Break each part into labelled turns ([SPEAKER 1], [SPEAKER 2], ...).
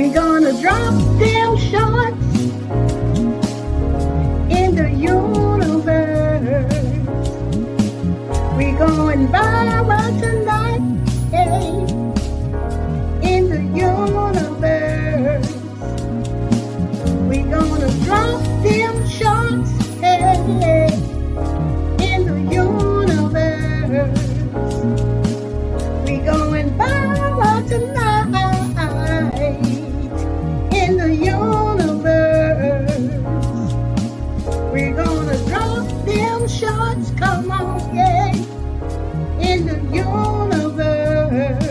[SPEAKER 1] We gonna drop them shorts in the universe. We going viral tonight, hey, in the universe. We gonna drop them shorts, hey, in the universe. We going viral tonight in the universe. We're gonna drop them shots, come on, yeah, in the universe.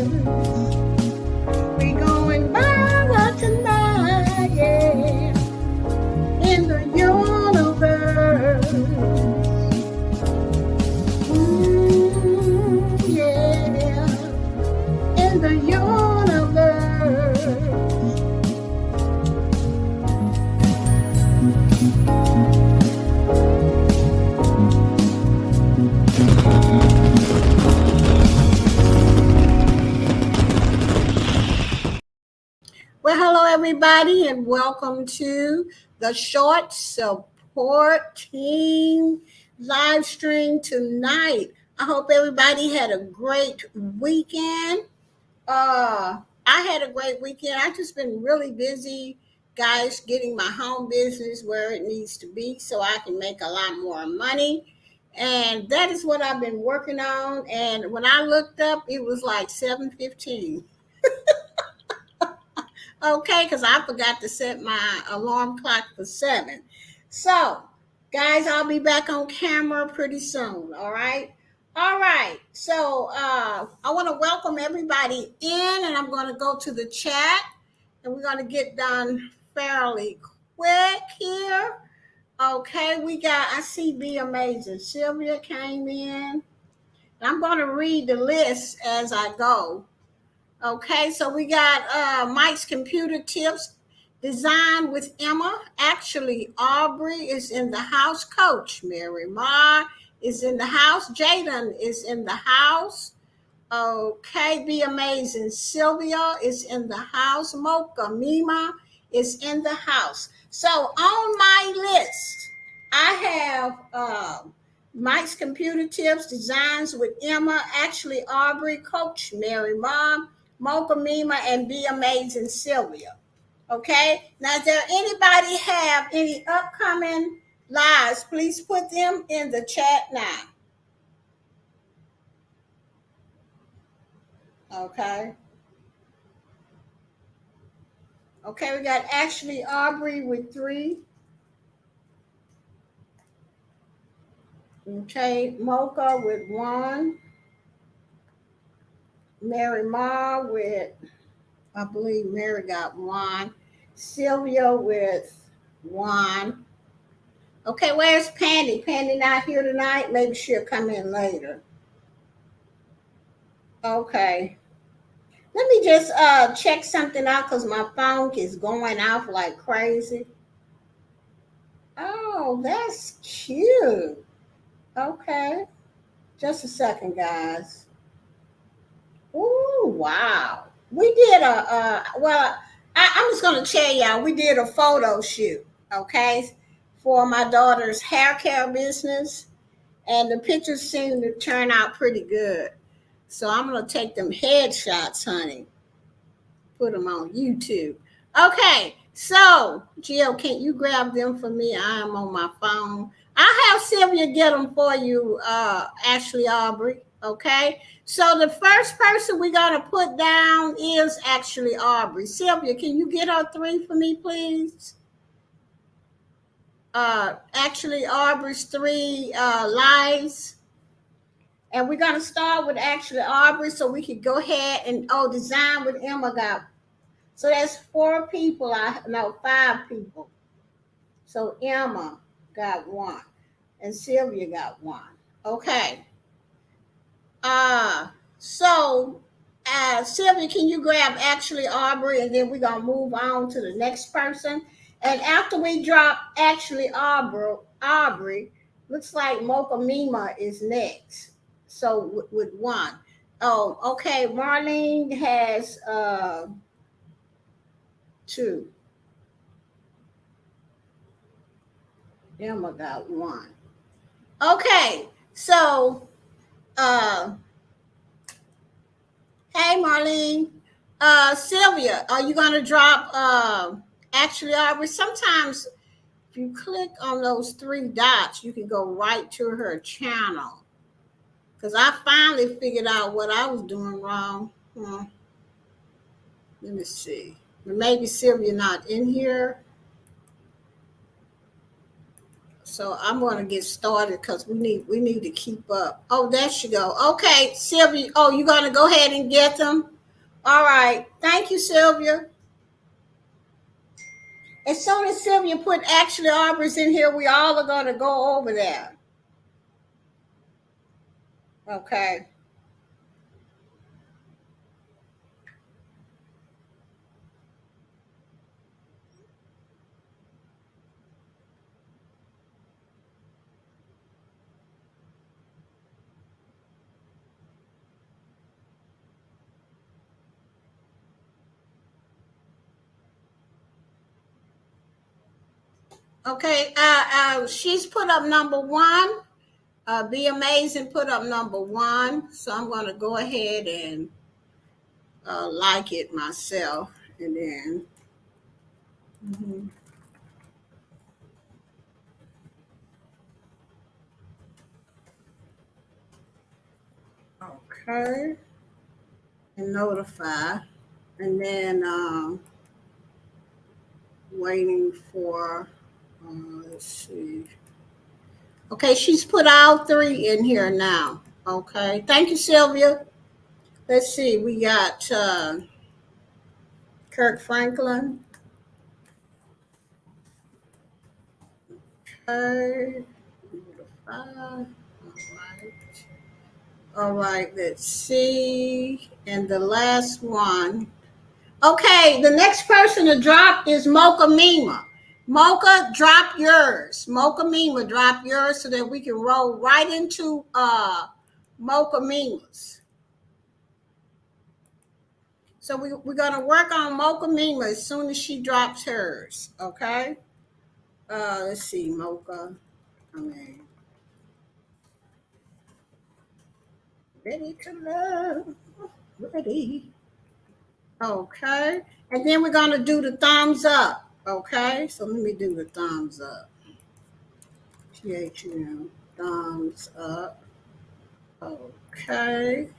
[SPEAKER 1] We going viral tonight, yeah, in the universe. Yeah, in the universe. Well, hello everybody, and welcome to the Short Support Team live stream tonight. I hope everybody had a great weekend. I had a great weekend. I've just been really busy, guys, getting my home business where it needs to be so I can make a lot more money. And that is what I've been working on. And when I looked up, it was like 7:15. Okay, because I forgot to set my alarm clock for 7. So, guys, I'll be back on camera pretty soon. All right. All right. So, I want to welcome everybody in, and I'm going to go to the chat, and we're going to get done fairly quick here. Okay, I see Be Amazing. Sylvia came in. I'm going to read the list as I go. Okay, so we got Mike's Computer Tips, Design with Emma. Actually, Aubrey is in the house. Coach Mary Ma is in the house. Jaden is in the house. Okay, Be Amazing. Sylvia is in the house. Mocha Mima is in the house. So on my list, I have Mike's Computer Tips, Designs with Emma. Actually, Aubrey, Coach Mary Ma, Mocha Mima, and Be Amazing Sylvia. Okay. Now, does there anybody have any upcoming lives? Please put them in the chat now. Okay. Okay, we got Ashley Aubrey with 3. Okay, Mocha with 1. Mary Ma with, I believe Mary got 1. Sylvia with 1. Okay, where's Pandy? Pandy not here tonight? Maybe she'll come in later. Okay. Let me just check something out because my phone is going off like crazy. Oh, that's cute. Okay. Just a second, guys. Ooh, wow. We did I'm just going to tell y'all, we did a photo shoot, okay, for my daughter's hair care business. And the pictures seem to turn out pretty good. So I'm going to take them headshots, honey. Put them on YouTube. Okay, so, Jill, can you grab them for me? I am on my phone. I'll have Sylvia get them for you, Ashley Aubrey. Okay, so the first person we're going to put down is actually Aubrey. Sylvia, can you get her 3 for me, please? Actually, Aubrey's 3 lives. And we're going to start with actually Aubrey so we can go ahead and, Design with Emma got. So that's 4 people. 5 people. So Emma got 1. And Sylvia got 1. Okay. Sylvia, can you grab actually Aubrey, and then we're going to move on to the next person. And after we drop actually Aubrey, looks like Mocha Mima is next. So with 1. Oh, okay. Marlene has 2. Emma got 1. Okay, so hey Marlene. Sylvia, are you gonna drop actually Aubrey? Sometimes if you click on those 3 dots, you can go right to her channel. Because I finally figured out what I was doing wrong. Let me see. Maybe Sylvia not in here. So I'm going to get started because we need to keep up. Oh, there she go. Okay, Sylvia. Oh, you're going to go ahead and get them? All right. Thank you, Sylvia. As soon as Sylvia put actually Aubrey's in here, we all are going to go over there. Okay. Okay. She's put up number 1. Be Amazing put up number 1. So I'm going to go ahead and like it myself. And then. Mm-hmm. Okay. And notify. And then waiting for, let's see. Okay, she's put all 3 in here now. Okay. Thank you, Sylvia. Let's see. We got Kirk Franklin. Okay. Notify. All right, let's see. And the last one. Okay, the next person to drop is Mocha Mima. Mocha, drop yours. Mocha Mima, drop yours so that we can roll right into Mocha Mima's. So we're going to work on Mocha Mima as soon as she drops hers, okay? Let's see, Mocha. Ready to love. Ready. Okay. And then we're going to do the thumbs up. Okay. So let me do the thumbs up. THUM. Thumbs up. Okay.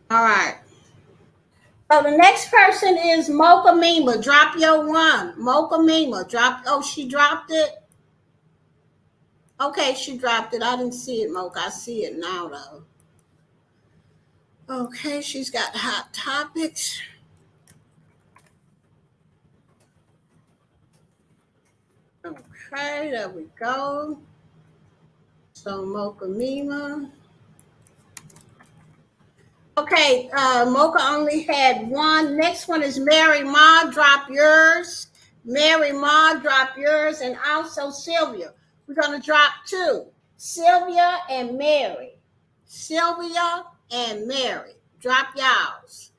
[SPEAKER 1] All right. So the next person is Mocha Mima. Drop your 1. Mocha Mima. Drop. Oh, she dropped it? Okay, she dropped it. I didn't see it, Mocha. I see it now, though. Okay, she's got hot topics. Okay, there we go. So Mocha Mima. Okay, Mocha only had 1. Next one is Mary Ma. Drop yours. Mary Ma, drop yours. And also Sylvia. We're going to drop 2. Sylvia and Mary. Sylvia and Mary. Drop y'all's.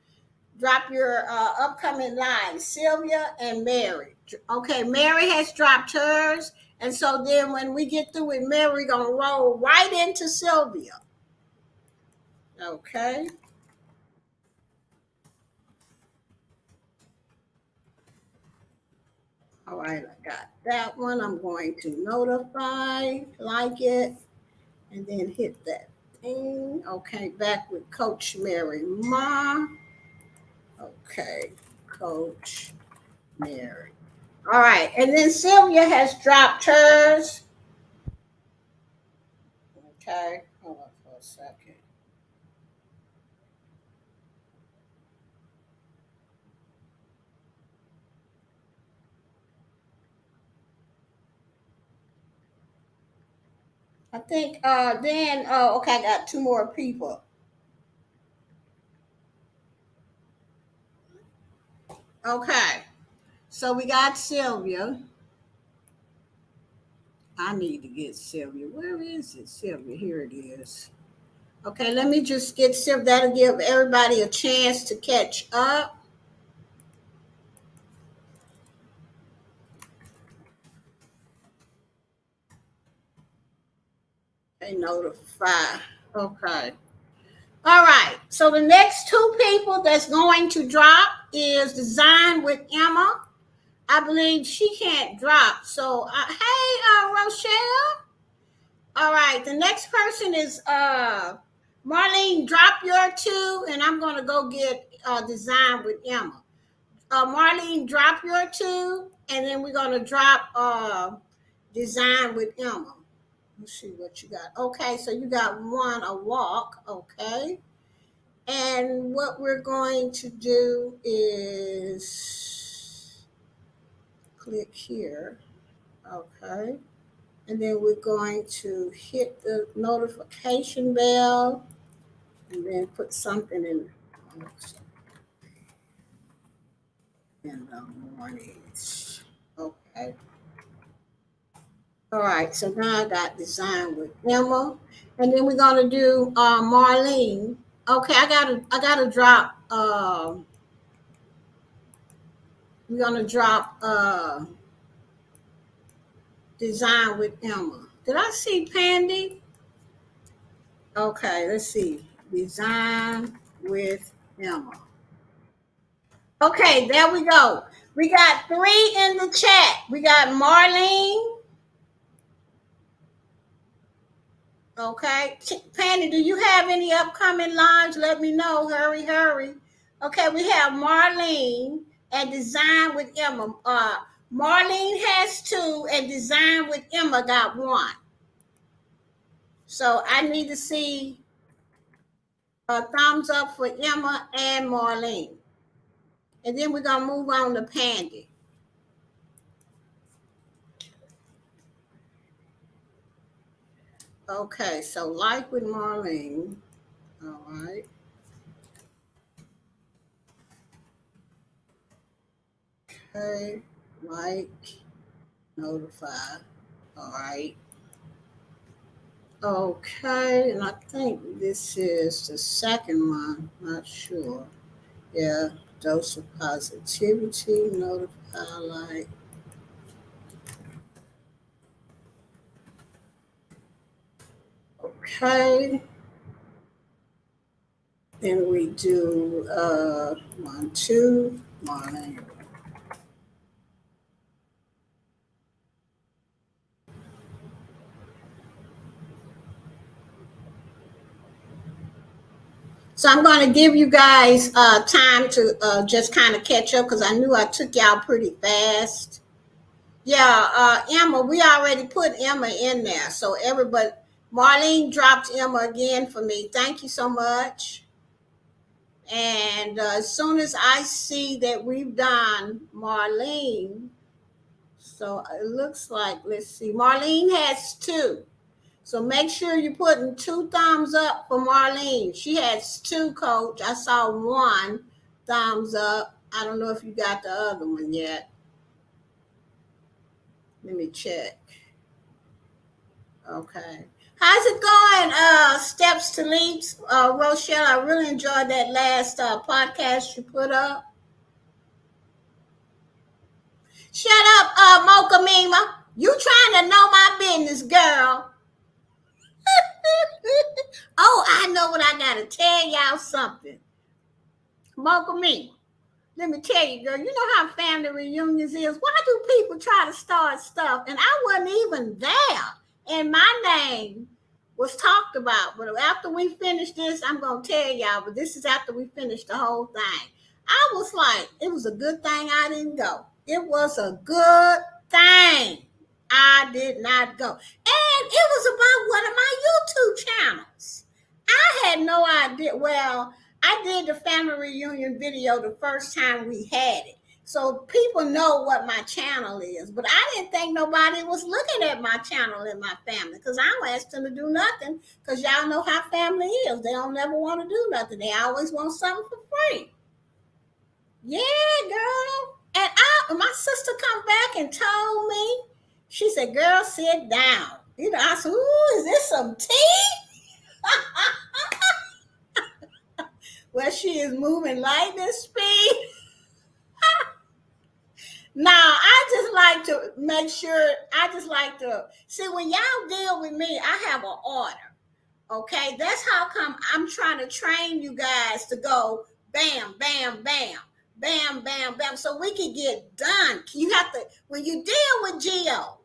[SPEAKER 1] Drop your upcoming lines. Sylvia and Mary. Okay, Mary has dropped hers. And so then when we get through with Mary, we're going to roll right into Sylvia. Okay. All right, I got that one. I'm going to notify, like it, and then hit that thing. Okay, back with Coach Mary Ma. Okay, Coach Mary. All right, and then Sylvia has dropped hers. Okay, hold on for a second. I think then, okay, I got 2 more people. Okay, so we got Sylvia. I need to get Sylvia. Where is it, Sylvia? Here it is. Okay, let me just get some. That'll give everybody a chance to catch up. They notify. Okay. All right. So the next two people that's going to drop is Design with Emma. I believe she can't drop. So, hey, Rochelle. All right. The next person is Marlene. Drop your two, and I'm going to go get Design with Emma. Marlene, drop your two, and then we're going to drop Design with Emma. Let's see what you got. Okay, so you got one, a walk. Okay. And what we're going to do is click here. Okay. And then we're going to hit the notification bell and then put something in the mornings. Okay. All right. So now I got Design with Emma. And then we're gonna do Marlene. Okay, I gotta drop we're gonna drop Design with Emma. Did I see Pandy? Okay, let's see. Design with Emma. Okay, there we go. We got three in the chat. We got Marlene. Okay. Pandy, do you have any upcoming lines? Let me know. Hurry, hurry. Okay, we have Marlene and Design with Emma. Marlene has two and Design with Emma got one. So I need to see a thumbs up for Emma and Marlene. And then we're going to move on to Pandy. Okay, so like with Marlene. All right. Okay, like, notify. All right. Okay, and I think this is the second one. Not sure. Yeah, dose of positivity, notify, like. Okay. Then we do 1, 2, 1. So I'm going to give you guys time to just kind of catch up because I knew I took y'all pretty fast. Yeah, Emma, we already put Emma in there. So everybody, Marlene dropped Emma again for me. Thank you so much. And as soon as I see that we've done Marlene, so it looks like, let's see, Marlene has two. So make sure you're putting two thumbs up for Marlene. She has two, Coach. I saw one thumbs up. I don't know if you got the other one yet. Let me check. Okay. How's it going, Steps to Leaps? Rochelle, I really enjoyed that last podcast you put up. Shut up, Mocha Mima. You trying to know my business, girl. Oh, I know what I gotta tell y'all something. Mocha Mima. Let me tell you, girl, you know how family reunions is. Why do people try to start stuff? And I wasn't even there. And my name was talked about. But after we finish this, I'm going to tell y'all. But this is after we finish the whole thing. I was like, it was a good thing I didn't go. It was a good thing I did not go. And it was about one of my YouTube channels. I had no idea. Well, I did the family reunion video the first time we had it. So people know what my channel is. But I didn't think nobody was looking at my channel in my family because I don't ask them to do nothing because y'all know how family is. They don't never want to do nothing. They always want something for free. Yeah, girl. And my sister come back and told me, she said, girl, sit down. You know, I said, ooh, is this some tea? where she is moving lightning speed. Now, I just like to make sure, I just like to see when y'all deal with me, I have an order. Okay, that's how come I'm trying to train you guys to go bam, bam, bam, bam, bam, bam, so we can get done. You have to, when you deal with Geo,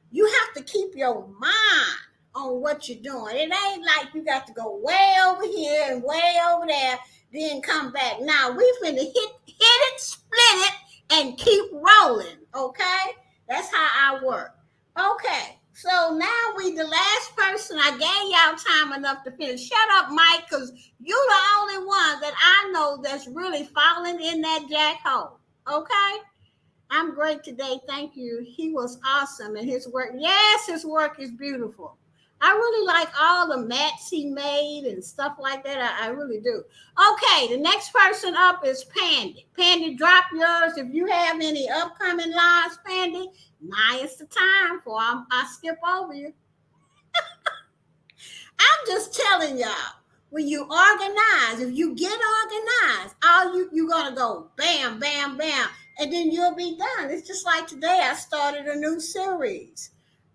[SPEAKER 1] you have to keep your mind on what you're doing. It ain't like you got to go way over here and way over there, then come back. Now we finna hit it, split it, and keep rolling. Okay, that's how I work. Okay, so now we the last person. I gave y'all time enough to finish. Shut up, Mike, because you're the only one that I know that's really falling in that jack hole. Okay? I'm great today. Thank you. He was awesome. And his work, yes, his work is beautiful. I really like all the mats he made and stuff like that. I really do. Okay, the next person up is Pandy. Pandy, drop yours. If you have any upcoming lives, Pandy, now is the time for I skip over you. I'm just telling y'all, when you organize, if you get organized, all you're gonna go bam, bam, bam, and then you'll be done. It's just like today, I started a new series.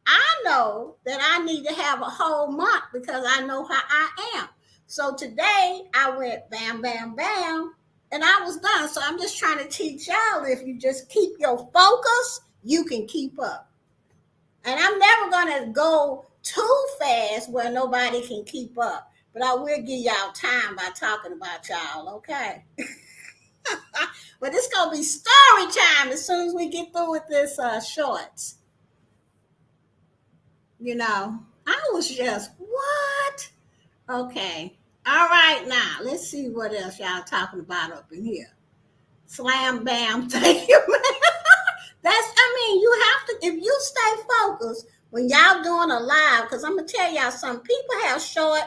[SPEAKER 1] I know that I need to have a whole month because I know how I am. So today I went bam, bam, bam, and I was done. So I'm just trying to teach y'all if you just keep your focus, you can keep up. And I'm never gonna go too fast where nobody can keep up. But I will give y'all time by talking about y'all, okay? But it's gonna be story time as soon as we get through with this shorts. I was just what? Okay. All right, now let's see what else y'all talking about up in here. Slam bam, thank you, man. You have to, if you stay focused when y'all doing a live, because I'm gonna tell y'all some people have short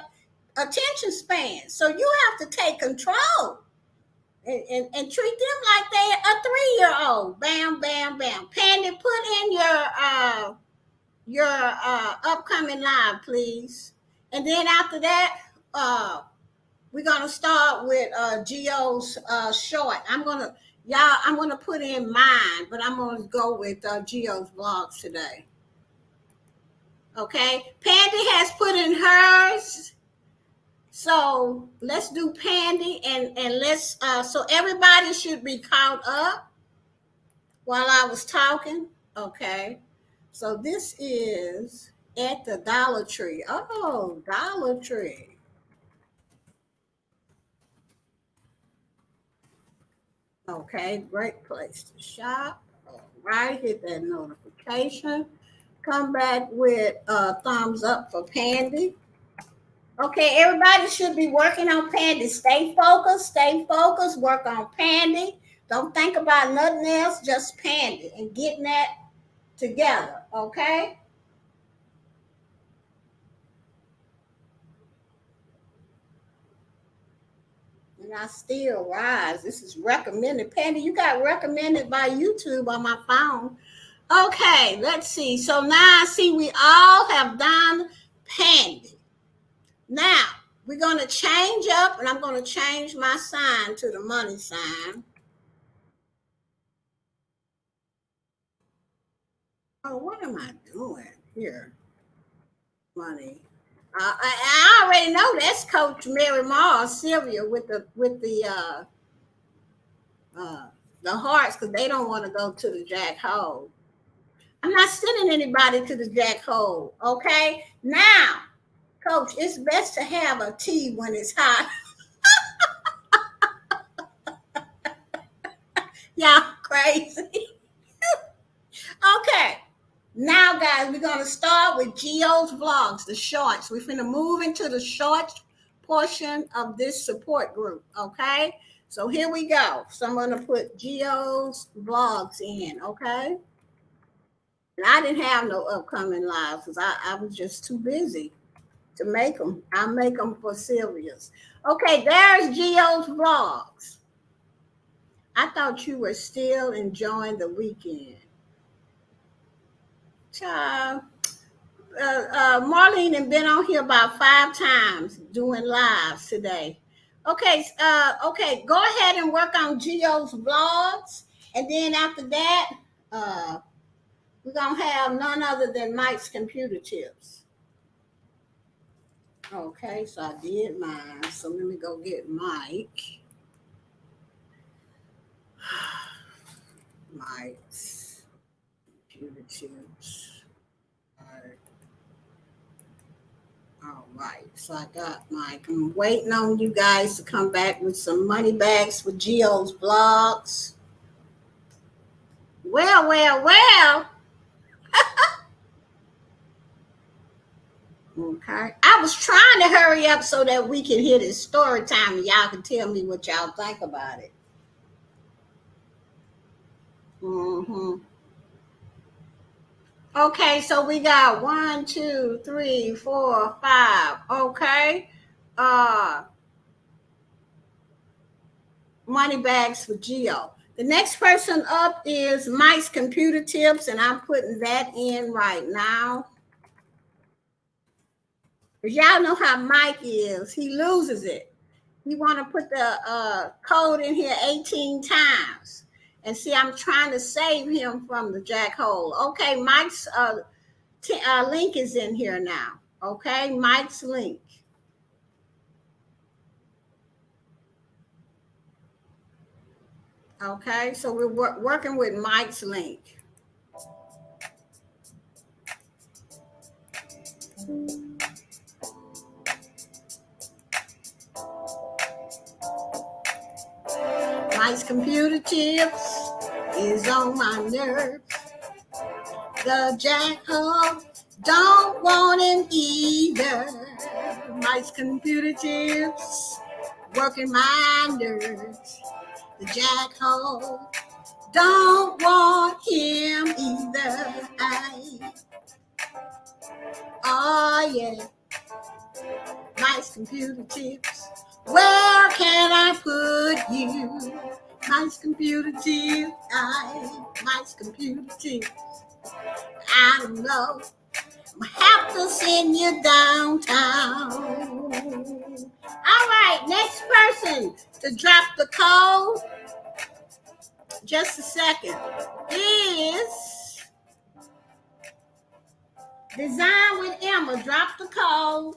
[SPEAKER 1] attention spans. So you have to take control and treat them like they're a 3-year-old. Bam, bam, bam. Pandy, put in your upcoming live, please. And then after that, we're gonna start with Geo's short. I'm gonna put in mine, but I'm gonna go with Geo's vlogs today. Okay, Pandy has put in hers, so let's do Pandy and let's so everybody should be caught up while I was talking. Okay, so this is at the Dollar Tree. Oh, Dollar Tree. Okay, great place to shop. All right, hit that notification. Come back with a thumbs up for Pandy. Okay, everybody should be working on Pandy. Stay focused, work on Pandy. Don't think about nothing else, just Pandy and getting that together, okay? And I still rise. This is recommended. Pandy, you got recommended by YouTube on my phone. Okay, let's see. So now I see we all have done Pandy. Now we're going to change up, and I'm going to change my sign to the money sign. Oh, what am I doing here? Money. I already know that's Coach Mary Mars, Sylvia, uh, the hearts because they don't want to go to the jack hole. I'm not sending anybody to the jack hole. Okay, now, Coach, it's best to have a tea when it's hot. Y'all crazy. Okay. Now, guys, we're going to start with Geo's vlogs, the shorts. We're going to move into the shorts portion of this support group, okay? So here we go. So I'm going to put Geo's vlogs in, okay? And I didn't have no upcoming lives because I was just too busy to make them. I'll make them for Sylvia's. Okay, there's Geo's vlogs. I thought you were still enjoying the weekend. Child. Marlene has been on here about 5 times doing lives today. Okay, okay, go ahead and work on Geo's vlogs, and then after that, uh, we're gonna have none other than Mike's computer tips. Okay, so I did mine. So let me go get Mike. Mike's computer tips. All right, so I got Mike. I'm waiting on you guys to come back with some money bags for Geo's vlogs. Well, well, well. Okay. I was trying to hurry up so that we can hear this story time and y'all can tell me what y'all think about it. Hmm. Okay, so we got 1, 2, 3, 4, 5. Okay. Uh Money bags for Geo. The next person up is Mike's computer tips, and I'm putting that in right now. Because y'all know how Mike is. He loses it. You want to put the code in here 18 times. And see, I'm trying to save him from the jackhole. Okay, Mike's link is in here now. Okay, Mike's link. Okay, so we're working with Mike's link. Mike's computer tips is on my nerves. The jackhole don't want him either. Mike's computer tips working my nerves. The jackhole don't want him either. Oh yeah, Mike's computer tips. Where can I put you? Mike's computer tips. Mike's computer tips. I don't know. I have to send you downtown. All right, next person to drop the code, just a second, is Design with Emma. Drop the code,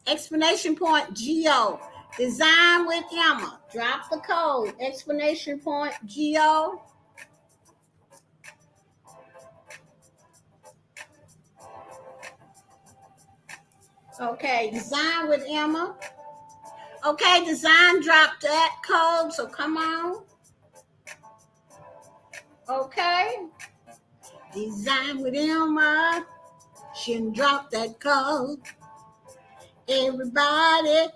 [SPEAKER 1] explanation point Geo. Design with Emma. Drop the code, explanation point Geo. Okay, Design with Emma. Okay, Design dropped that code, so come on. Okay. Design with Emma. She done dropped that code. Everybody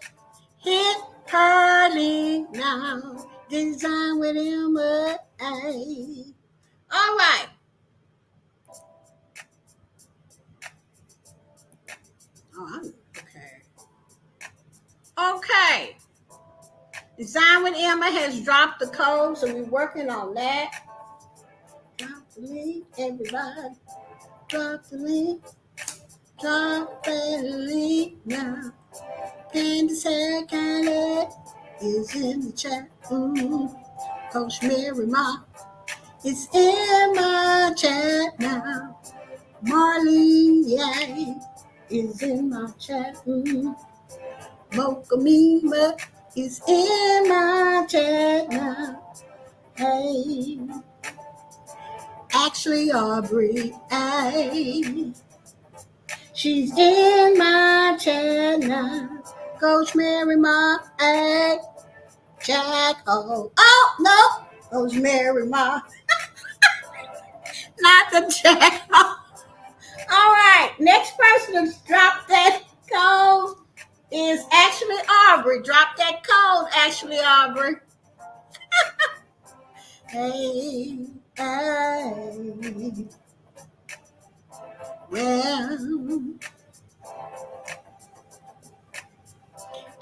[SPEAKER 1] hit her link now. Design with Emma. All right. Oh, okay. Okay. Design with Emma has dropped the code, so we're working on that. Drop the link, everybody. Drop the link. Drop the link now. Candace Hair Candy is in the chat. Coach Mary Ma is in my chat now. Marley is in my chat. Mocha Mima is in my chat now. Hey, actually Aubrey, hey, she's in my chat now. Coach Mary Ma, hey, Jack, oh no, Coach Mary Ma, not the Jack. All right, next person to drop that code is actually Aubrey. Drop that code, actually Aubrey. Hey, hey. Well,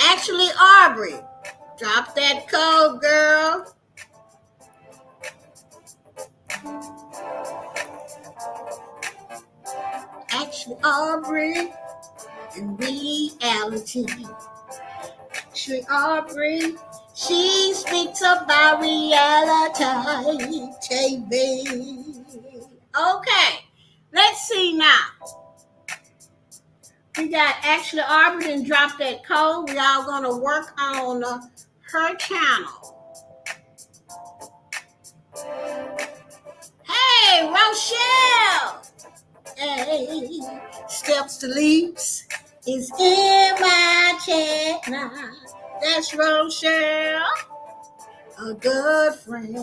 [SPEAKER 1] actually Aubrey. Drop that code, girl. Actually Aubrey in reality. Ashley Aubrey. She speaks about reality TV. Okay, let's see now. We got Ashley Aubrey and drop that code. We all gonna work on her channel. Hey, Rochelle. Hey, Steps to Leaps is in my chat now. That's Rochelle, a good friend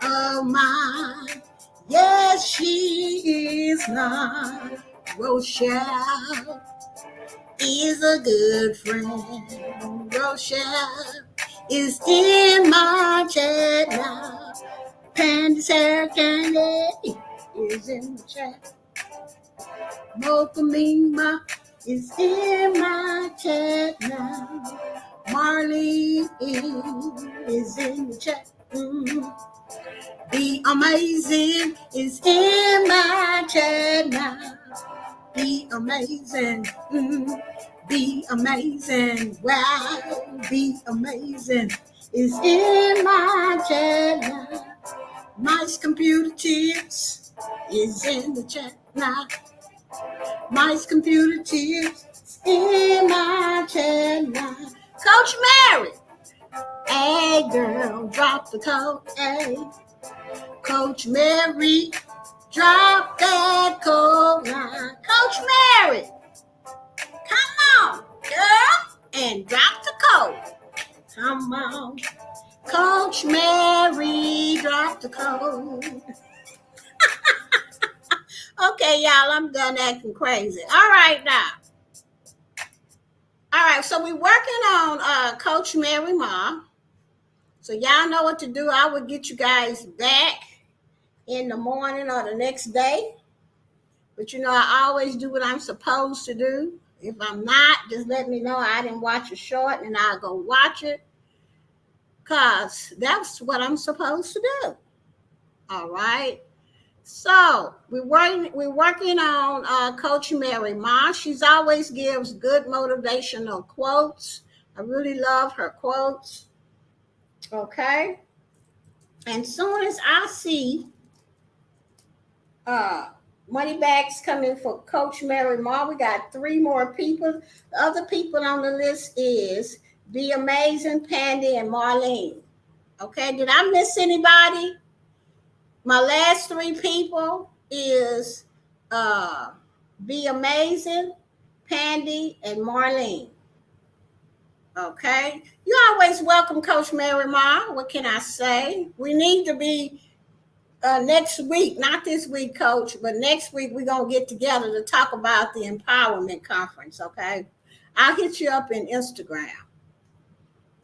[SPEAKER 1] of mine. Yes, she is not. Rochelle is a good friend. Rochelle is in my chat now. Pandy's hair candy is in the chat. Mocha Mima is in my chat now. Marley is in the chat. Be Amazing is in my chat now. Be amazing. Be amazing. Wow. Be amazing is in my chat now. Mice Computer Tips is in the chat now. Mice Computer Tips in my chat now. Coach Mary. Hey girl, drop the code. Hey. Coach Mary, drop that code now. Coach Mary, come on, girl, and drop the code. Come on. Coach Mary, drop the code. Okay, y'all, I'm done acting crazy. All right, now. All right, so we're working on Coach Mary Ma. So y'all know what to do. I will get you guys back in the morning or the next day. But you know, I always do what I'm supposed to do. If I'm not, just let me know I didn't watch a short and I'll go watch it. Because that's what I'm supposed to do. All right. So we're working on Coach Mary Ma. She's always gives good motivational quotes. I really love her quotes. Okay. And soon as I see money bags coming for Coach Mary Ma, we got 3 more people. The other people on the list is Be Amazing, Pandy, and Marlene. Okay. Did I miss anybody? My last 3 people is Be Amazing, Pandy, and Marlene. Okay. You always welcome, Coach Mary Ma. What can I say? We need to be next week, not this week, Coach, but next week we're going to get together to talk about the empowerment conference, okay? I'll hit you up in Instagram.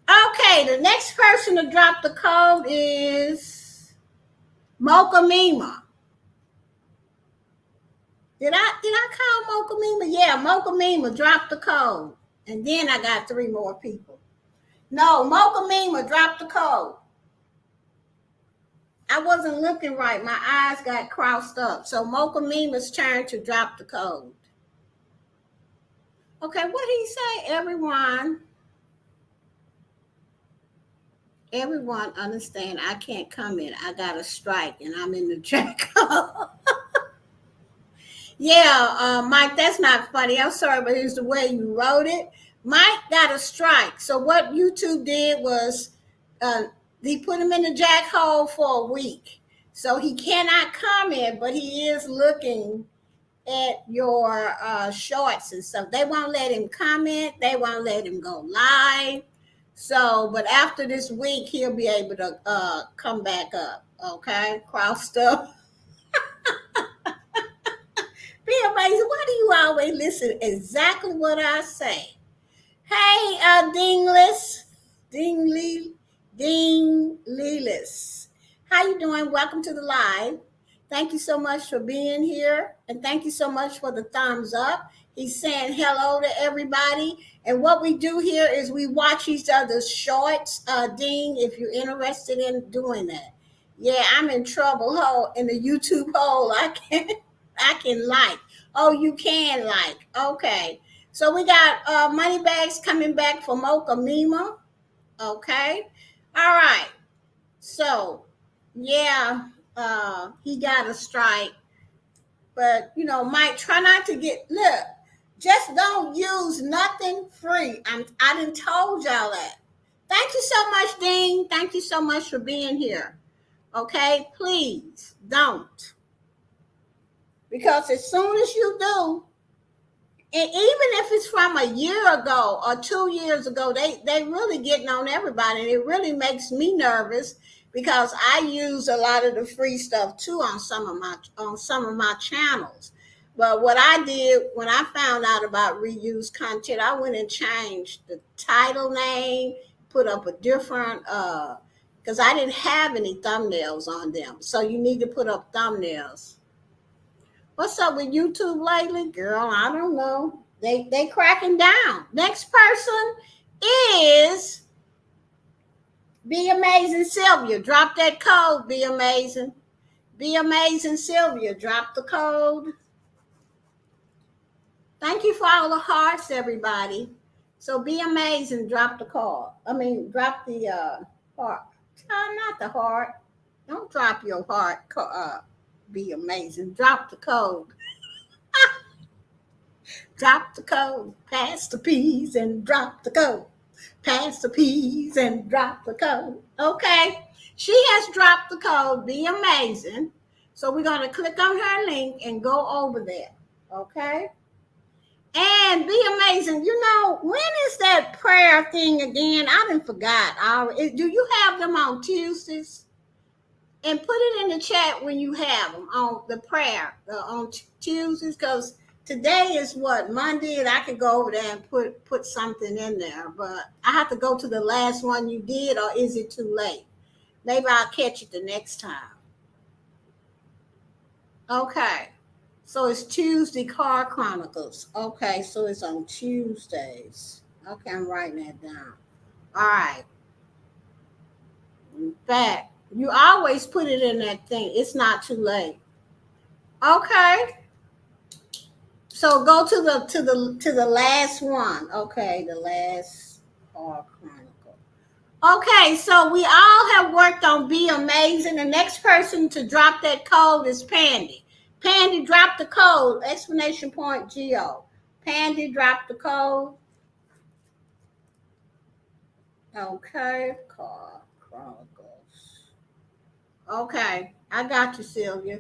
[SPEAKER 1] Okay, the next person to drop the code is Mocha Mima. Did I call Mocha Mima? Yeah, Mocha Mima dropped the code. And then I got 3 more people. No, Mocha Mima dropped the code. I wasn't looking right. My eyes got crossed up. So Mocha Mima's turn to drop the code. Okay, what did he say? Everyone understand I can't comment. I got a strike and I'm in the track. Yeah, Mike, that's not funny. I'm sorry, but it's the way you wrote it. Mike got a strike. So what YouTube did was he put him in the jack hole for a week. So he cannot comment, but he is looking at your shorts and stuff. They won't let him comment. They won't let him go live. So, but after this week, he'll be able to come back up. Okay, crossed up. Be amazing. Why do you always listen exactly what I say? Hey, Dingleylis. How you doing? Welcome to the live. Thank you so much for being here. And thank you so much for the thumbs up. He's saying hello to everybody. And what we do here is we watch each other's shorts. Ding, if you're interested in doing that. Yeah, I'm in trouble in the YouTube hole. I can like. Oh, you can like. Okay. So we got money bags coming back for Mocha Mima. Okay. All right. So yeah, he got a strike. But Mike, try not to look. Just don't use nothing free. I didn't told y'all that. Thank you so much, Dean. Thank you so much for being here. Okay, please don't. Because as soon as you do, and even if it's from a year ago or 2 years ago, they really getting on everybody, and it really makes me nervous because I use a lot of the free stuff too on some of my channels. But what I did when I found out about reused content, I went and changed the title name, put up a different because I didn't have any thumbnails on them. So you need to put up thumbnails. What's up with YouTube lately, girl? I don't know. They cracking down. Next person is Be Amazing Sylvia. Drop that code, Be Amazing. Be Amazing Sylvia. Drop the code. Thank you for all the hearts, everybody. So Be Amazing. Drop the card. Drop the heart. Not the heart. Don't drop your heart. Be Amazing. Drop the code. Drop the code, pass the peas and drop the code. Pass the peas and drop the code. Okay. She has dropped the code. Be Amazing. So we're going to click on her link and go over there. Okay. And Be Amazing. When is that prayer thing again? I done forgot. Do you have them on Tuesdays? And put it in the chat when you have them on the prayer on Tuesdays, because today is what, Monday, and I can go over there and put something in there, but I have to go to the last one you did, or is it too late? Maybe I'll catch it the next time. Okay, so it's Tuesday Car Chronicles. Okay, so it's on Tuesdays. Okay, I'm writing that down. All right. In fact, you always put it in that thing. It's not too late. Okay. So go to the last one. Okay, the last Car Chronicle. Okay, so we all have worked on Be Amazing. The next person to drop that code is Pandy. Pandy, drop the code. Explanation point Geo. Pandy, drop the code. Okay, Car Chronicles. Okay, I got you, Sylvia.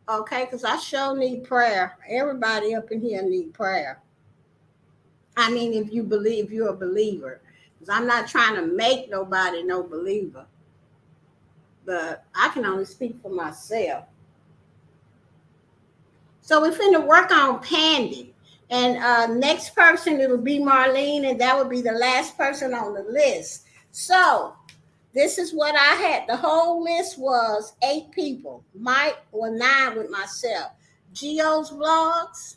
[SPEAKER 1] Okay, because I sure need prayer. Everybody up in here need prayer. If you believe, you're a believer. Because I'm not trying to make nobody no believer. But I can only speak for myself. So we're finna work on Pandy. And next person, it'll be Marlene, and that would be the last person on the list. So this is what I had. The whole list was 8 people. Mike, or 9 with myself. Geo's vlogs.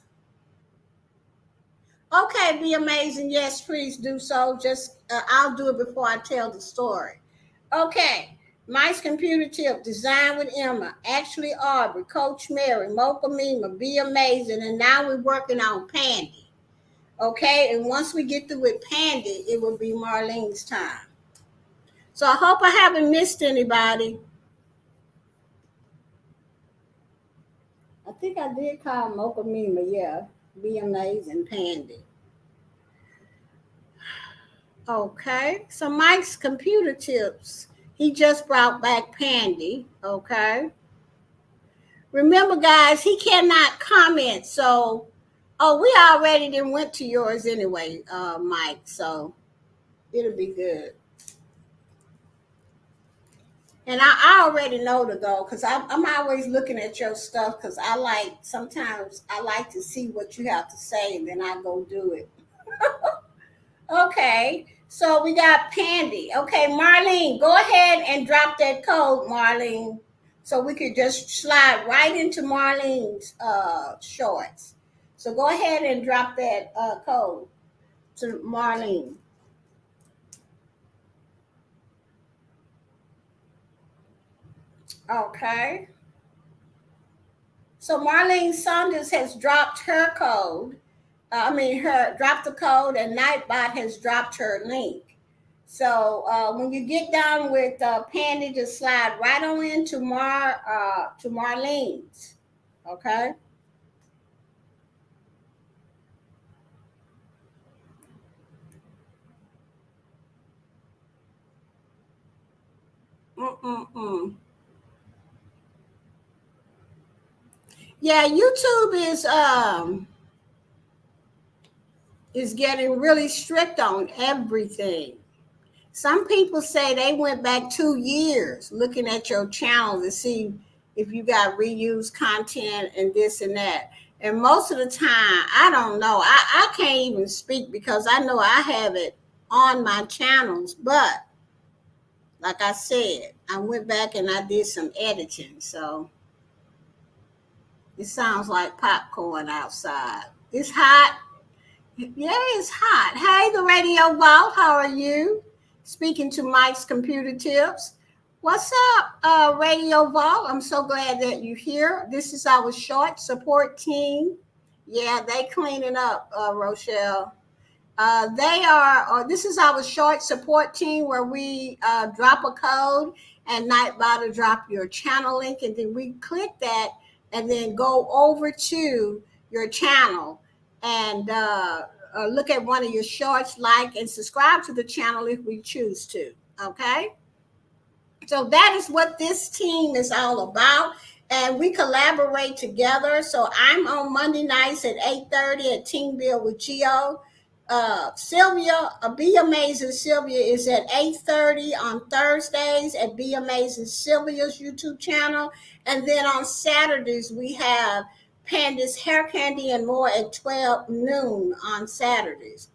[SPEAKER 1] Okay, Be Amazing. Yes, please do so. Just I'll do it before I tell the story. Okay. Mike's Computer Tip, Design with Emma, Ashley Aubrey, Coach Mary, Mocha Mima, Be Amazing, and now we're working on Pandy. Okay, and once we get through with Pandy, it will be Marlene's time. So I hope I haven't missed anybody. I think I did call Mocha Mima, yeah. Be Amazing, Pandy. Okay, so Mike's Computer Tips. He just brought back Pandy. Okay. Remember, guys, he cannot comment. So, we already didn't went to yours anyway, Mike. So it'll be good. And I already know to go because I'm always looking at your stuff because sometimes I like to see what you have to say and then I go do it. Okay, so we got Pandy. Okay, Marlene, go ahead and drop that code, Marlene, so we could just slide right into Marlene's shorts. So go ahead and drop that code to Marlene. Okay. So Marlene Saunders has dropped her code. her dropped the code, and Nightbot has dropped her link. So when you get done with Pandy, just slide right on into Marlene's. Okay. Mm-mm-mm. Yeah, YouTube is getting really strict on everything. Some people say they went back 2 years looking at your channel to see if you got reused content and this and that. And most of the time, I don't know. I can't even speak because I know I have it on my channels. But like I said, I went back and I did some editing. So it sounds like popcorn outside. It's hot. Yeah, it's hot. Hey, the Radio Vault, how are you? Speaking to Mike's Computer Tips. What's up, Radio Vault? I'm so glad that you're here. This is our short support team. Yeah, they cleaning up, Rochelle. This is our short support team where we drop a code and Nightbot will drop your channel link, and then we click that and then go over to your channel and look at one of your shorts, like and subscribe to the channel if we choose to. Okay. So that is what this team is all about. And we collaborate together. So I'm on Monday nights at 8:30 at Team Build with Geo. Sylvia, Be Amazing Sylvia is at 8:30 on Thursdays at Be Amazing Sylvia's YouTube channel. And then on Saturdays, we have Panda's Hair Candy and More at 12 noon on Saturdays.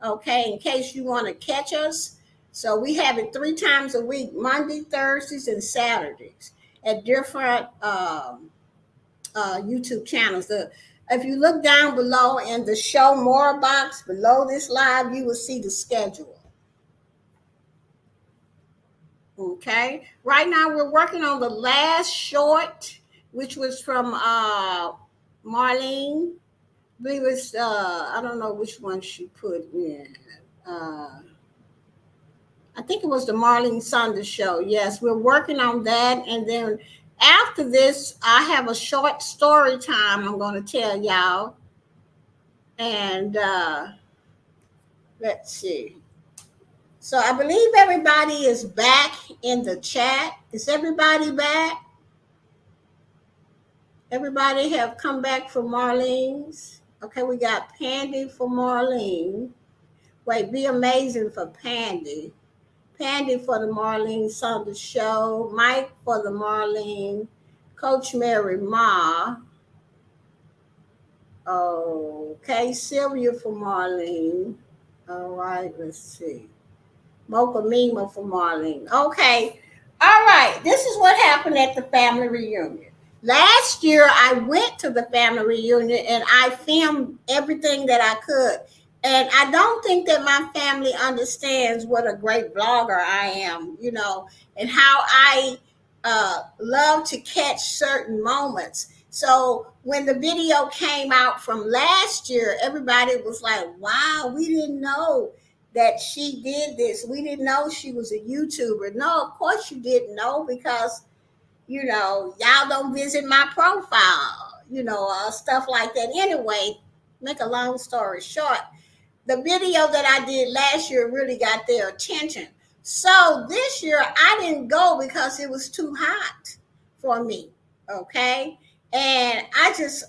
[SPEAKER 1] Okay, in case you want to catch us. So we have it 3 times a week, Monday, Thursdays, and Saturdays at different YouTube channels. If you look down below in the show more box below this live, you will see the schedule. Okay. Right now we're working on the last short, which was from Marlene. I believe it's I don't know which one she put in. I think it was the Marlene Saunders show. Yes, we're working on that. And then after this, I have a short story time I'm going to tell y'all. And let's see. So I believe everybody is back in the chat. Is everybody back? Everybody have come back for Marlene's. Okay, we got Pandy for Marlene. Wait, Be Amazing for Pandy. Pandy for the Marlene Saunders show. Mike for the Marlene. Coach Mary Ma. Okay, Sylvia for Marlene. All right, let's see. Mocha Mima for Marlene. Okay. All right. This is what happened at the family reunion. Last year, I went to the family reunion and I filmed everything that I could. And I don't think that my family understands what a great blogger I am, and how I love to catch certain moments. So when the video came out from last year, everybody was like, wow, we didn't know that she did this. We didn't know she was a YouTuber. No, of course you didn't know because, y'all don't visit my profile, stuff like that. Anyway, make a long story short, the video that I did last year really got their attention. So this year I didn't go because it was too hot for me. Okay. And because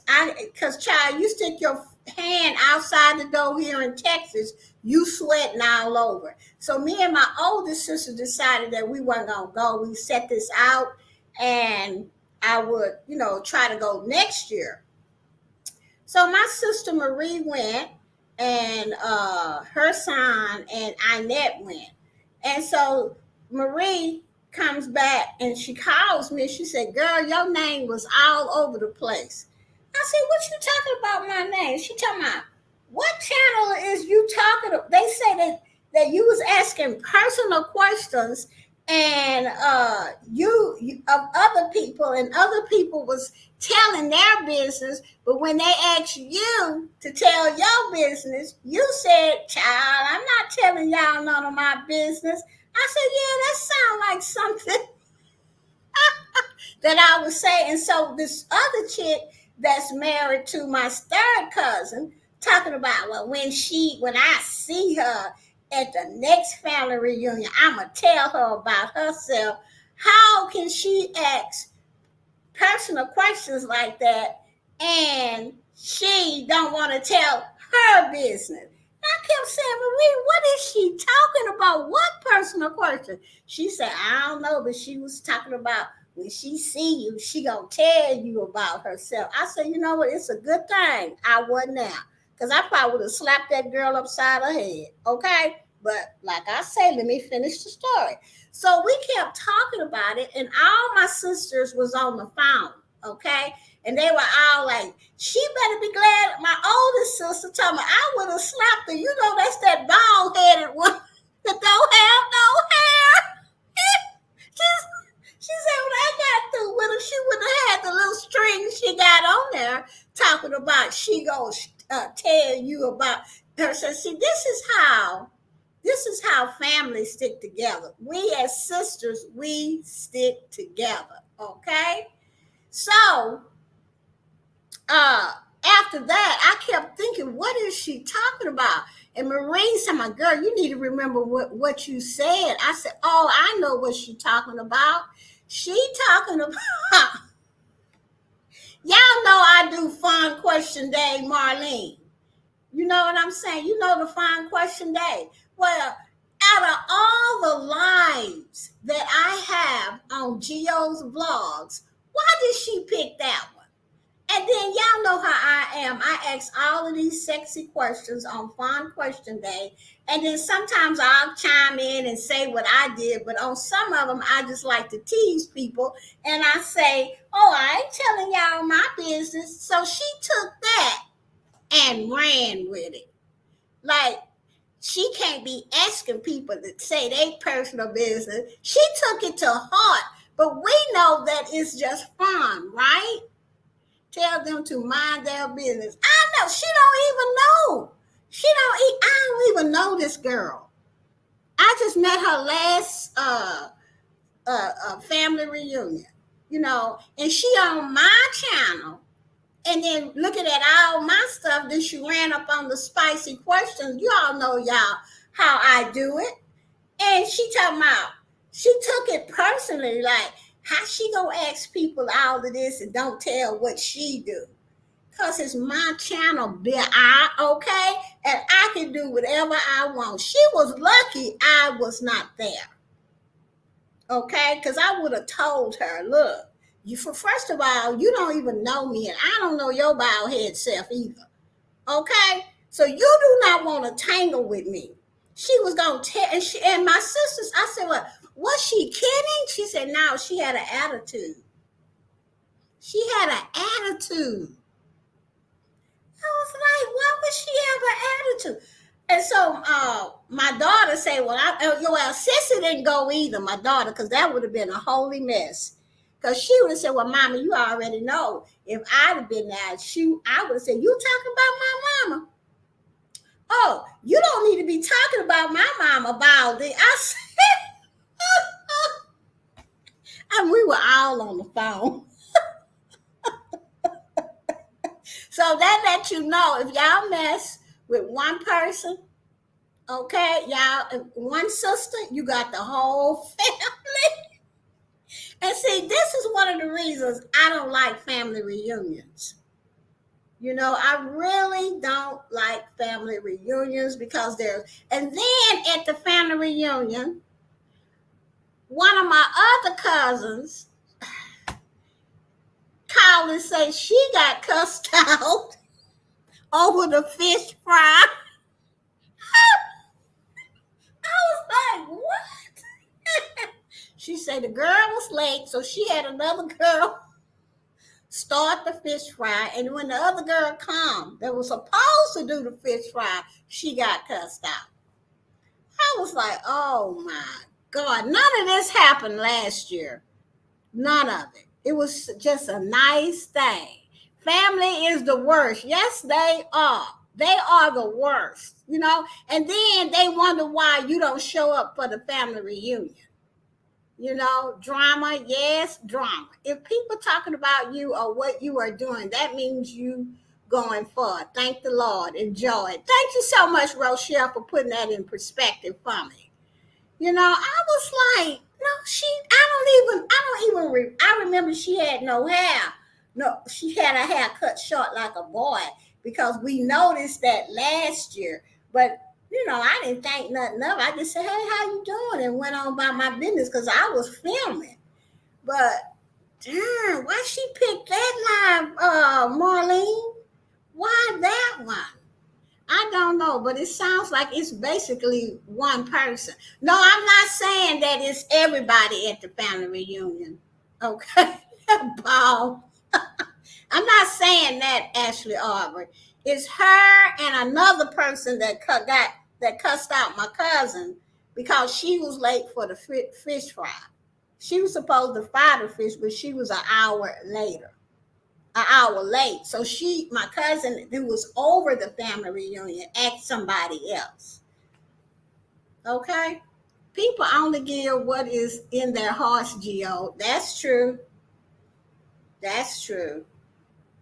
[SPEAKER 1] child, you stick your hand outside the door here in Texas, you sweating all over. So me and my oldest sister decided that we weren't going to go. We set this out and I would, try to go next year. So my sister Marie went and her son and Inette went. And so Marie comes back and she calls me. She said, girl, your name was all over the place. I said, what you talking about my name? She talking about, what channel is you talking about? They say that you was asking personal questions and you of other people, and other people was telling their business, but when they asked you to tell your business, you said, child, I'm not telling y'all none of my business. I said, yeah, that sounds like something that I would say. And so this other chick that's married to my third cousin talking about, well, when I see her at the next family reunion, I'ma tell her about herself. How can she ask personal questions like that and she don't want to tell her business? I kept saying, Marie, what is she talking about? What personal question? She said, I don't know, but she was talking about when she see you, she gonna tell you about herself. I said, you know what? It's a good thing I wasn't there, because I probably would have slapped that girl upside her head. Okay, but like I say, let me finish the story. So we kept talking about it, and all my sisters was on the phone. Okay, and they were all like, she better be glad. My oldest sister told me I would have slapped her. You know, that's that bald headed one that don't have no hair. She said when I got through with her, she would have had the little string she got on there talking about she gonna tell you about her. So see, this is how families stick together. We as sisters, we stick together. Okay, so after that, I kept thinking, what is she talking about? And Maureen said, my girl, you need to remember what you said. I said, oh, I know what she's talking about. She talking about, y'all know I do fun question day, Marlene. You know what I'm saying? You know the fun question day. Well, out of all the lives that I have on Geo's vlogs, why did she pick that one? And then y'all know how I am. I ask all of these sexy questions on Fun Question Day. And then sometimes I'll chime in and say what I did. But on some of them, I just like to tease people. And I say, oh, I ain't telling y'all my business. So she took that and ran with it. Like, she can't be asking people to say their personal business. She took it to heart. But we know that it's just fun, right? Tell them to mind their business. I know she don't even know. I don't even know this girl. I just met her last family reunion, you know, and she on my channel. And then looking at all my stuff, then she ran up on the spicy questions. You all know y'all how I do it. And she took it personally, like, how she gonna ask people all of this and don't tell what she do? Cause it's my channel, okay? And I can do whatever I want. She was lucky I was not there. Okay? Because I would have told her, look, first of all, you don't even know me, and I don't know your bald head self either. Okay? So you do not want to tangle with me. She was gonna tell, and my sisters, I said, well, was she kidding? She said, no, she had an attitude. She had an attitude. I was like, why would she have an attitude? And so my daughter said, well, Sissy didn't go either, my daughter, because that would have been a holy mess. Because she would have said, well, Mama, you already know. If I'd have been there, I would have said, you talking about my mama? Oh, you don't need to be talking about my mama, Baldy. I said, and we were all on the phone. So that lets you know, if y'all mess with one person, okay, y'all, one sister, you got the whole family. And see, this is one of the reasons I don't like family reunions. You know, I really don't like family reunions because and then at the family reunion, one of my other cousins called and said she got cussed out over the fish fry. I was like, what? She said the girl was late, so she had another girl start the fish fry. And when the other girl come that was supposed to do the fish fry, she got cussed out. I was like, oh my God, none of this happened last year. None of it. It was just a nice thing. Family is the worst. Yes, they are. They are the worst, you know. And then they wonder why you don't show up for the family reunion. You know, drama, yes, drama. If people talking about you or what you are doing, that means you going forward. Thank the Lord. Enjoy it. Thank you so much, Rochelle, for putting that in perspective for me. You know, I was like, no, I remember she had no hair. No, she had her hair cut short like a boy because we noticed that last year. But, you know, I didn't think nothing of it. I just said, hey, how you doing? And went on about my business because I was filming. But, damn, why she picked that live, Marlene? Why that one? I don't know, but it sounds like it's basically one person. No, I'm not saying that it's everybody at the family reunion. Okay, Paul. I'm not saying that, Ashley Aubrey. It's her and another person that cussed out my cousin because she was late for the fish fry. She was supposed to fry the fish, but she was an hour late. So my cousin who was over the family reunion, asked somebody else. Okay? People only give what is in their hearts, Gio. That's true. That's true.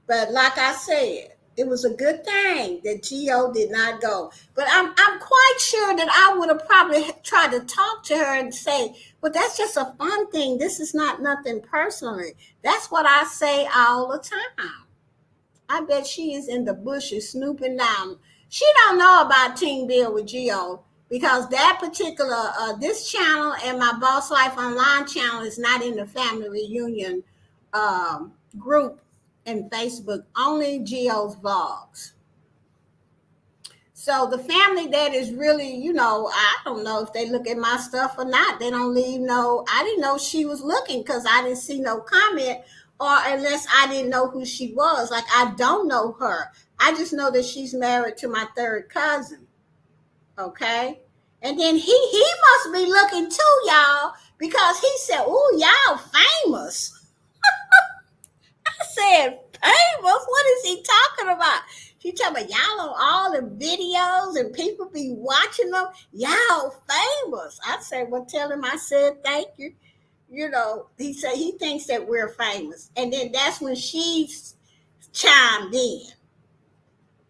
[SPEAKER 1] But like I said, it was a good thing that Gio did not go. But I'm quite sure that I would have probably tried to talk to her and say, well, that's just a fun thing. This is not nothing personally. That's what I say all the time. I bet she is in the bushes snooping down. She don't know about Team Bill with Geo because that particular this channel and my Boss Life Online channel is not in the family reunion group in Facebook. Only Geo's vlogs. So the family that is really, you know, I don't know if they look at my stuff or not. They don't leave no. I didn't know she was looking because I didn't see no comment or unless I didn't know who she was. Like I don't know her. I just know that she's married to my third cousin. Okay. And then he must be looking too, y'all, because he said, "Ooh, y'all famous." I said, "Famous? What is he talking about?" She talking about y'all on all the videos and people be watching them. Y'all famous. I said, well, tell him I said thank you. You know, he said he thinks that we're famous. And then that's when she chimed in.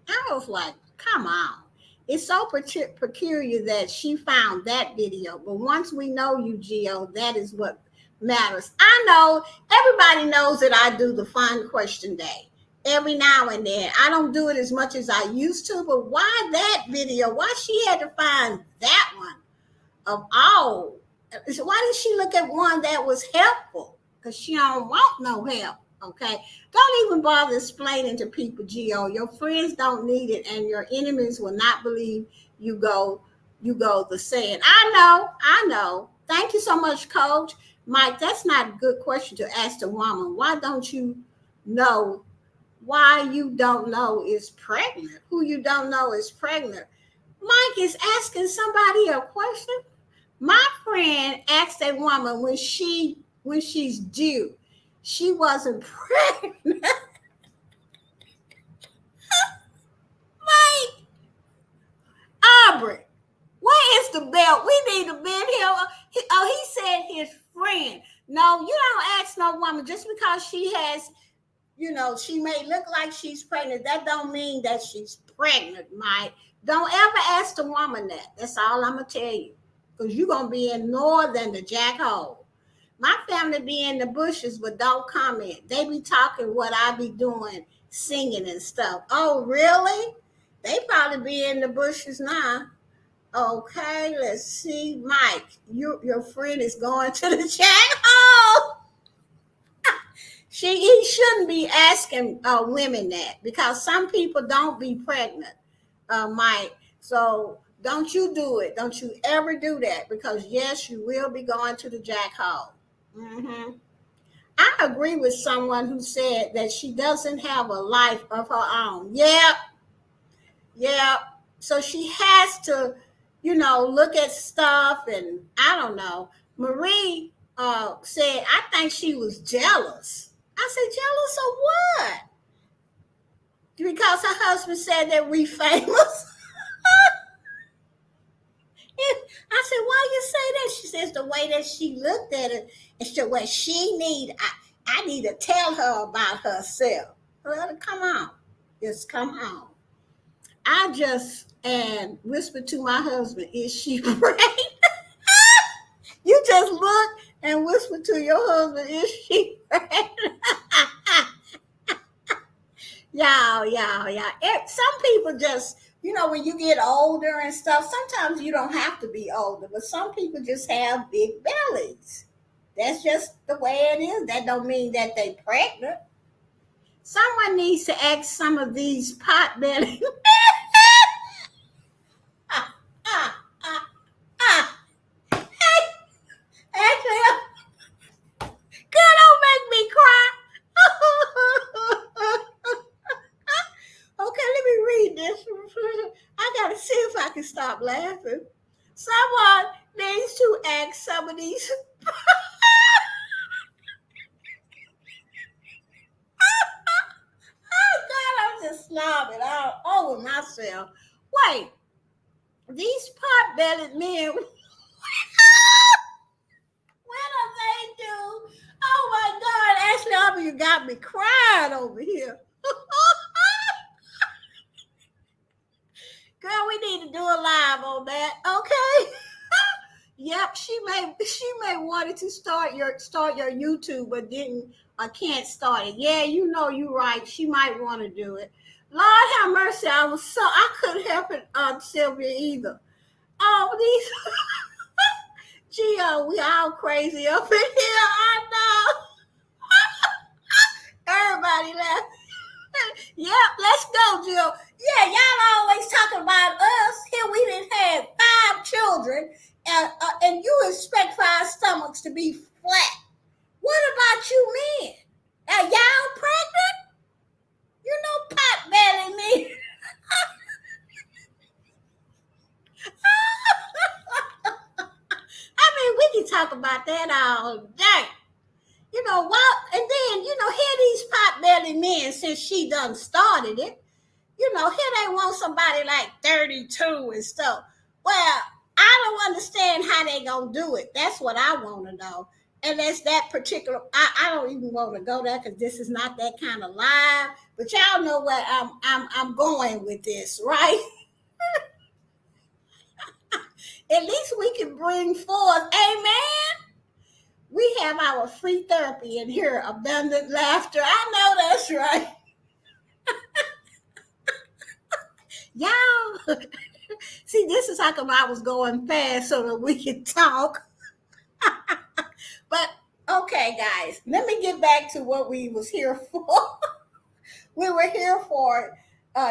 [SPEAKER 1] I was like, come on. It's so peculiar that she found that video. But once we know you, Gio, that is what matters. I know everybody knows that I do the fun question day every now and then. I don't do it as much as I used to, but why that video? Why she had to find that one of all? Why did she look at one that was helpful? Because she don't want no help. Okay, don't even bother explaining to people, Gio. Your friends don't need it, and your enemies will not believe you go the saying. I know. Thank you so much, Coach Mike. That's not a good question to ask the woman. Why don't you know? Why you don't know is pregnant? Who you don't know is pregnant? Mike is asking somebody a question. My friend asked a woman when she's due. She wasn't pregnant. Mike, Aubrey, where is the belt? We need a belt here. He said his friend. No, you don't ask no woman just because she has, you know, she may look like she's pregnant. That don't mean that she's pregnant, Mike. Don't ever ask the woman that. That's all I'm going to tell you. Because you're going to be in more than the jackhole. My family be in the bushes, but don't comment. They be talking what I be doing, singing and stuff. Oh, really? They probably be in the bushes now. Okay, let's see. Mike, your friend is going to the jackhole. He shouldn't be asking women that because some people don't be pregnant, Mike. So don't you do it. Don't you ever do that because yes, you will be going to the jackhole. Mm-hmm. I agree with someone who said that she doesn't have a life of her own. Yep. So she has to look at stuff, and I don't know. Marie said, I think she was jealous. I said, jealous of what? Because her husband said that we famous. I said, why you say that? She says the way that she looked at it, and she what she need. I need to tell her about herself. Well, come on, just come on. I just and whispered to my husband, "Is she pregnant?" You just look and whisper to your husband, "Is she pregnant?" Yeah. Some people just, when you get older and stuff, sometimes you don't have to be older, but some people just have big bellies. That's just the way it is. That don't mean that they pregnant. Someone needs to ask some of these pot belly. ah, ah, ah, ah. Actually, girl, don't make me cry. Okay, let me read this. I gotta see if I can stop laughing. Someone needs to ask some of these. Oh God, I'm just slobbing all over myself. Wait, these pot-bellied men. What do they do? Oh my God, Ashley Aubrey, you got me crying over here. Girl, we need to do a live on that, okay? Yep, she may wanted to start your YouTube, but didn't can't start it. Yeah, you're right. She might want to do it. Lord have mercy, I couldn't help it, Sylvia either. Oh, these Gio, we all crazy up in here. I know. Everybody laugh. Yep, let's go, Jill. Yeah, y'all always talking about us. Here we didn't have 5 children, and you expect for our stomachs to be flat. What about you men? Are y'all pregnant? Pot belly men. I mean, we can talk about that all day. You know what? And then, here these pot belly men, since she done started it, here they want somebody like 32 and stuff. Well, I don't understand how they gonna do it. That's what I want to know. And that's that particular. I don't even want to go there because this is not that kind of live. But y'all know where I'm going with this, right? At least we can bring forth, amen. We have our free therapy in here, abundant laughter. I know that's right. Y'all, see, this is how come I was going fast so that we could talk. But okay, guys, let me get back to what we was here for. We were here for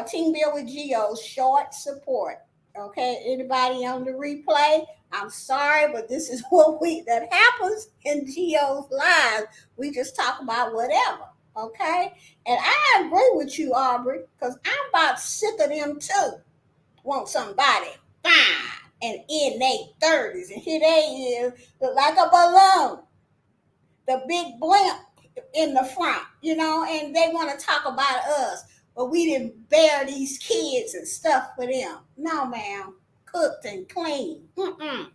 [SPEAKER 1] Team Bill with Geo's short support. Okay, anybody on the replay? I'm sorry, but this is what that happens in Geo's live. We just talk about whatever. Okay, and I agree with you, Aubrey, because I'm about sick of them too. Want somebody fine and in their 30s, and here they is, look like a balloon, the big blimp in the front, and they want to talk about us, but we didn't bear these kids and stuff for them. No, ma'am, cooked and clean. Mm-mm.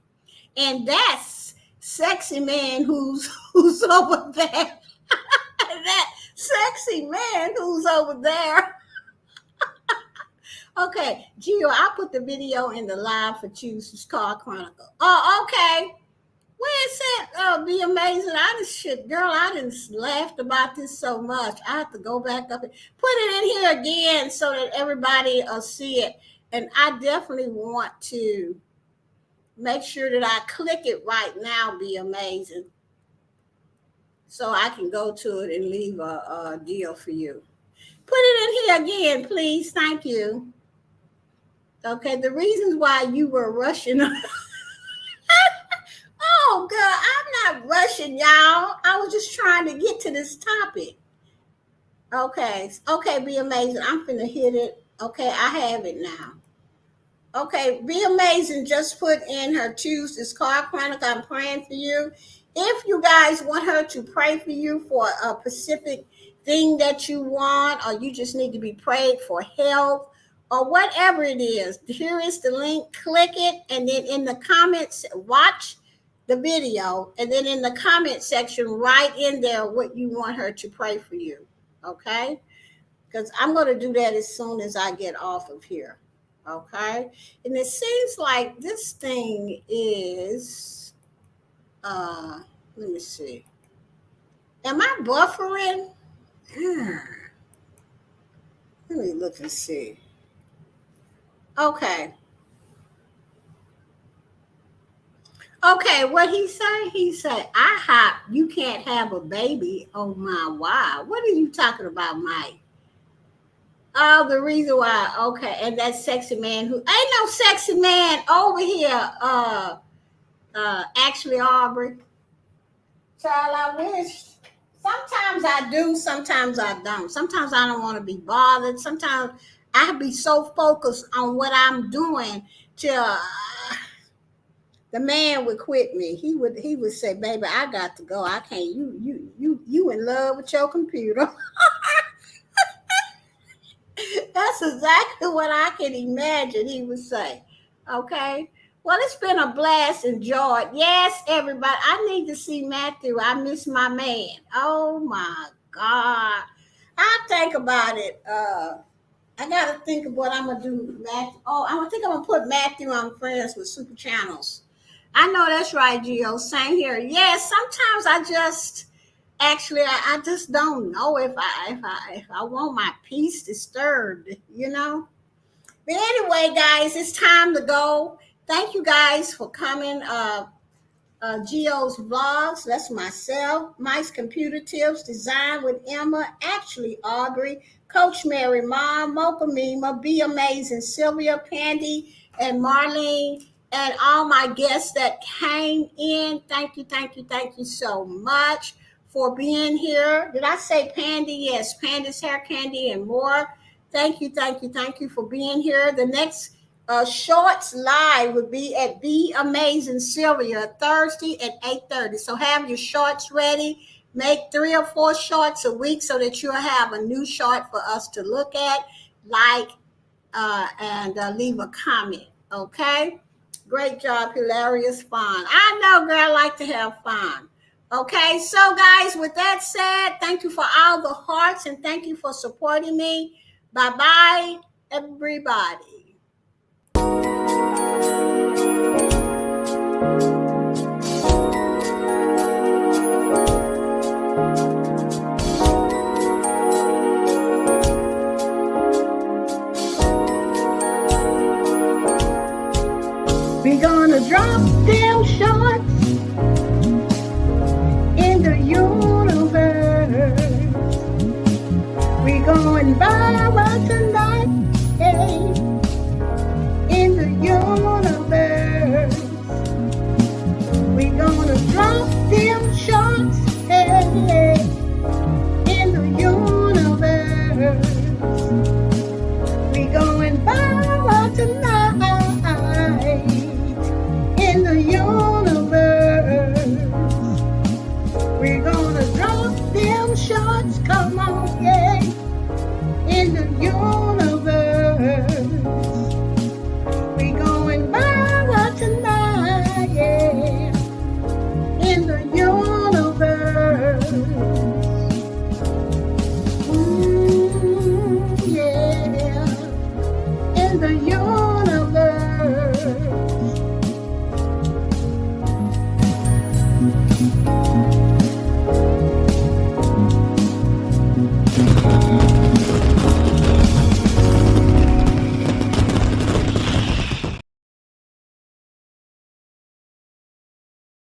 [SPEAKER 1] And that's sexy man who's over there. That sexy man who's over there. Okay, Gio, I'll put the video in the live for Tuesday's Car Chronicle. Oh, okay. Where is it? Be amazing. I didn't laughed about this so much. I have to go back up and put it in here again so that everybody will see it. And I definitely want to make sure that I click it right now. Be amazing. So I can go to it and leave a deal for you. Put it in here again, please. Thank you. Okay, the reasons why you were rushing. Oh, girl, I'm not rushing, y'all. I was just trying to get to this topic. Okay, be amazing. I'm finna hit it. Okay, I have it now. Okay, Be Amazing just put in her Tuesday's card chronicle. I'm praying for you. If you guys want her to pray for you for a specific thing that you want, or you just need to be prayed for health, or whatever it is, here is the link. Click it, and then in the comments, watch the video, and then in the comment section, write in there what you want her to pray for you. Okay? Because I'm going to do that as soon as I get off of here. Okay? And it seems like this thing is, let me see. Am I buffering? Let me look and see. Okay. Okay, what he say? He said, I hop, you can't have a baby. Oh my, wow. What are you talking about, Mike? Oh, the reason why. Okay, and that sexy man who ain't no sexy man over here. Actually, Aubrey. Child, I wish. Sometimes I do, sometimes I don't. Sometimes I don't want to be bothered. Sometimes I be so focused on what I'm doing till the man would quit me. He would say, "Baby, I got to go. I can't. You in love with your computer." That's exactly what I can imagine he would say. Okay. Well, it's been a blast and joy. Yes, everybody. I need to see Matthew. I miss my man. Oh my God. I think about it. I gotta think of what I'm gonna do, Matthew. Oh, I think I'm gonna put Matthew on Friends with Super Channels. I know that's right, Gio. Same here. Yes, sometimes I just actually I just don't know if I want my peace disturbed, you know. But anyway, guys, it's time to go. Thank you guys for coming. Geo's vlogs. That's myself. Mike's Computer Tips. Design with Emma. Actually, Aubrey. Coach Mary, Mom, Mocha Mima, Be Amazing, Sylvia, Pandy, and Marlene, and all my guests that came in. Thank you so much for being here. Did I say Pandy? Yes, Pandy's Hair Candy and more. Thank you for being here. The next Shorts live would be at Be Amazing Sylvia Thursday at 8:30. So have your shorts ready. Make 3 or 4 shorts a week so that you'll have a new short for us to look at, like, and leave a comment. Okay? Great job. Hilarious fun. I know, girl, I like to have fun. Okay, so guys, with that said, thank you for all the hearts and thank you for supporting me. Bye-bye, everybody. We're gonna drop them shorts in the universe. We're going by